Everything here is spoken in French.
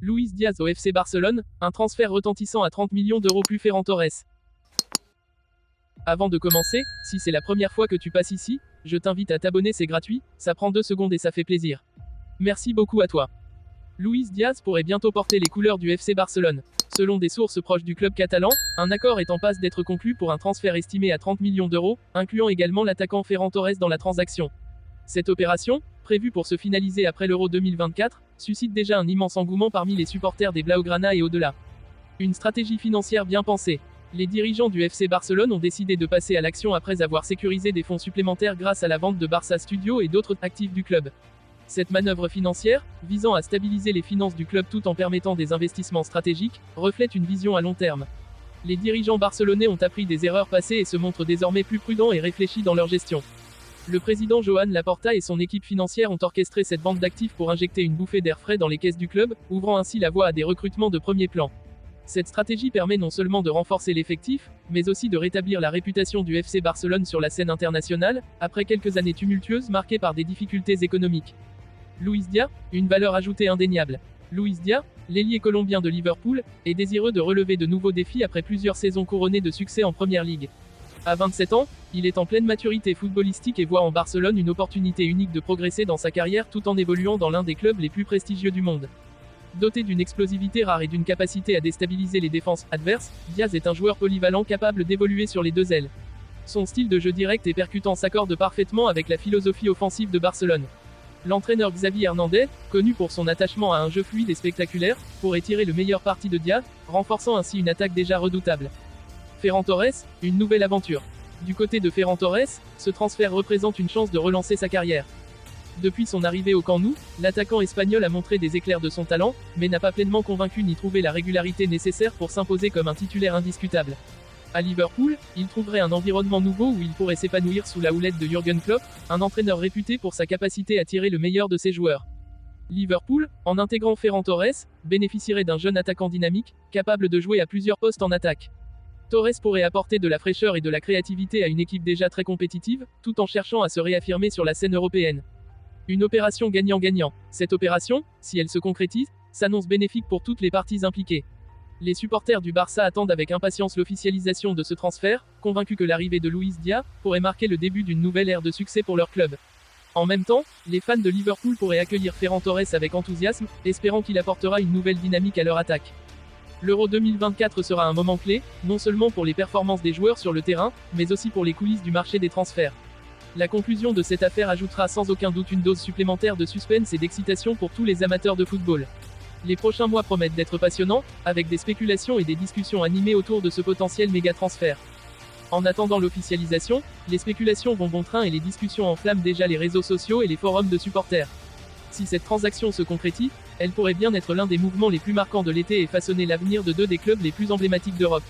Luis Diaz au FC Barcelone, un transfert retentissant à 30 millions d'euros plus Ferran Torres. Avant de commencer, si c'est la première fois que tu passes ici, je t'invite à t'abonner, c'est gratuit, ça prend 2 secondes et ça fait plaisir. Merci beaucoup à toi. Luis Diaz pourrait bientôt porter les couleurs du FC Barcelone. Selon des sources proches du club catalan, un accord est en passe d'être conclu pour un transfert estimé à 30 millions d'euros, incluant également l'attaquant Ferran Torres dans la transaction. Cette opération, prévue pour se finaliser après l'Euro 2024, suscite déjà un immense engouement parmi les supporters des Blaugrana et au-delà. Une stratégie financière bien pensée. Les dirigeants du FC Barcelone ont décidé de passer à l'action après avoir sécurisé des fonds supplémentaires grâce à la vente de Barça Studio et d'autres actifs du club. Cette manœuvre financière, visant à stabiliser les finances du club tout en permettant des investissements stratégiques, reflète une vision à long terme. Les dirigeants barcelonais ont appris des erreurs passées et se montrent désormais plus prudents et réfléchis dans leur gestion. Le président Joan Laporta et son équipe financière ont orchestré cette vente d'actifs pour injecter une bouffée d'air frais dans les caisses du club, ouvrant ainsi la voie à des recrutements de premier plan. Cette stratégie permet non seulement de renforcer l'effectif, mais aussi de rétablir la réputation du FC Barcelone sur la scène internationale, après quelques années tumultueuses marquées par des difficultés économiques. Luis Diaz, une valeur ajoutée indéniable. Luis Diaz, l'ailier colombien de Liverpool, est désireux de relever de nouveaux défis après plusieurs saisons couronnées de succès en Première Ligue. À 27 ans, il est en pleine maturité footballistique et voit en Barcelone une opportunité unique de progresser dans sa carrière tout en évoluant dans l'un des clubs les plus prestigieux du monde. Doté d'une explosivité rare et d'une capacité à déstabiliser les défenses adverses, Diaz est un joueur polyvalent capable d'évoluer sur les deux ailes. Son style de jeu direct et percutant s'accorde parfaitement avec la philosophie offensive de Barcelone. L'entraîneur Xavi Hernandez, connu pour son attachement à un jeu fluide et spectaculaire, pourrait tirer le meilleur parti de Diaz, renforçant ainsi une attaque déjà redoutable. Ferran Torres, une nouvelle aventure. Du côté de Ferran Torres, ce transfert représente une chance de relancer sa carrière. Depuis son arrivée au Camp Nou, l'attaquant espagnol a montré des éclairs de son talent, mais n'a pas pleinement convaincu ni trouvé la régularité nécessaire pour s'imposer comme un titulaire indiscutable. À Liverpool, il trouverait un environnement nouveau où il pourrait s'épanouir sous la houlette de Jürgen Klopp, un entraîneur réputé pour sa capacité à tirer le meilleur de ses joueurs. Liverpool, en intégrant Ferran Torres, bénéficierait d'un jeune attaquant dynamique, capable de jouer à plusieurs postes en attaque. Torres pourrait apporter de la fraîcheur et de la créativité à une équipe déjà très compétitive, tout en cherchant à se réaffirmer sur la scène européenne. Une opération gagnant-gagnant. Cette opération, si elle se concrétise, s'annonce bénéfique pour toutes les parties impliquées. Les supporters du Barça attendent avec impatience l'officialisation de ce transfert, convaincus que l'arrivée de Luis Diaz pourrait marquer le début d'une nouvelle ère de succès pour leur club. En même temps, les fans de Liverpool pourraient accueillir Ferran Torres avec enthousiasme, espérant qu'il apportera une nouvelle dynamique à leur attaque. L'Euro 2024 sera un moment clé, non seulement pour les performances des joueurs sur le terrain, mais aussi pour les coulisses du marché des transferts. La conclusion de cette affaire ajoutera sans aucun doute une dose supplémentaire de suspense et d'excitation pour tous les amateurs de football. Les prochains mois promettent d'être passionnants, avec des spéculations et des discussions animées autour de ce potentiel méga transfert. En attendant l'officialisation, les spéculations vont bon train et les discussions enflamment déjà les réseaux sociaux et les forums de supporters. Si cette transaction se concrétise, elle pourrait bien être l'un des mouvements les plus marquants de l'été et façonner l'avenir de deux des clubs les plus emblématiques d'Europe.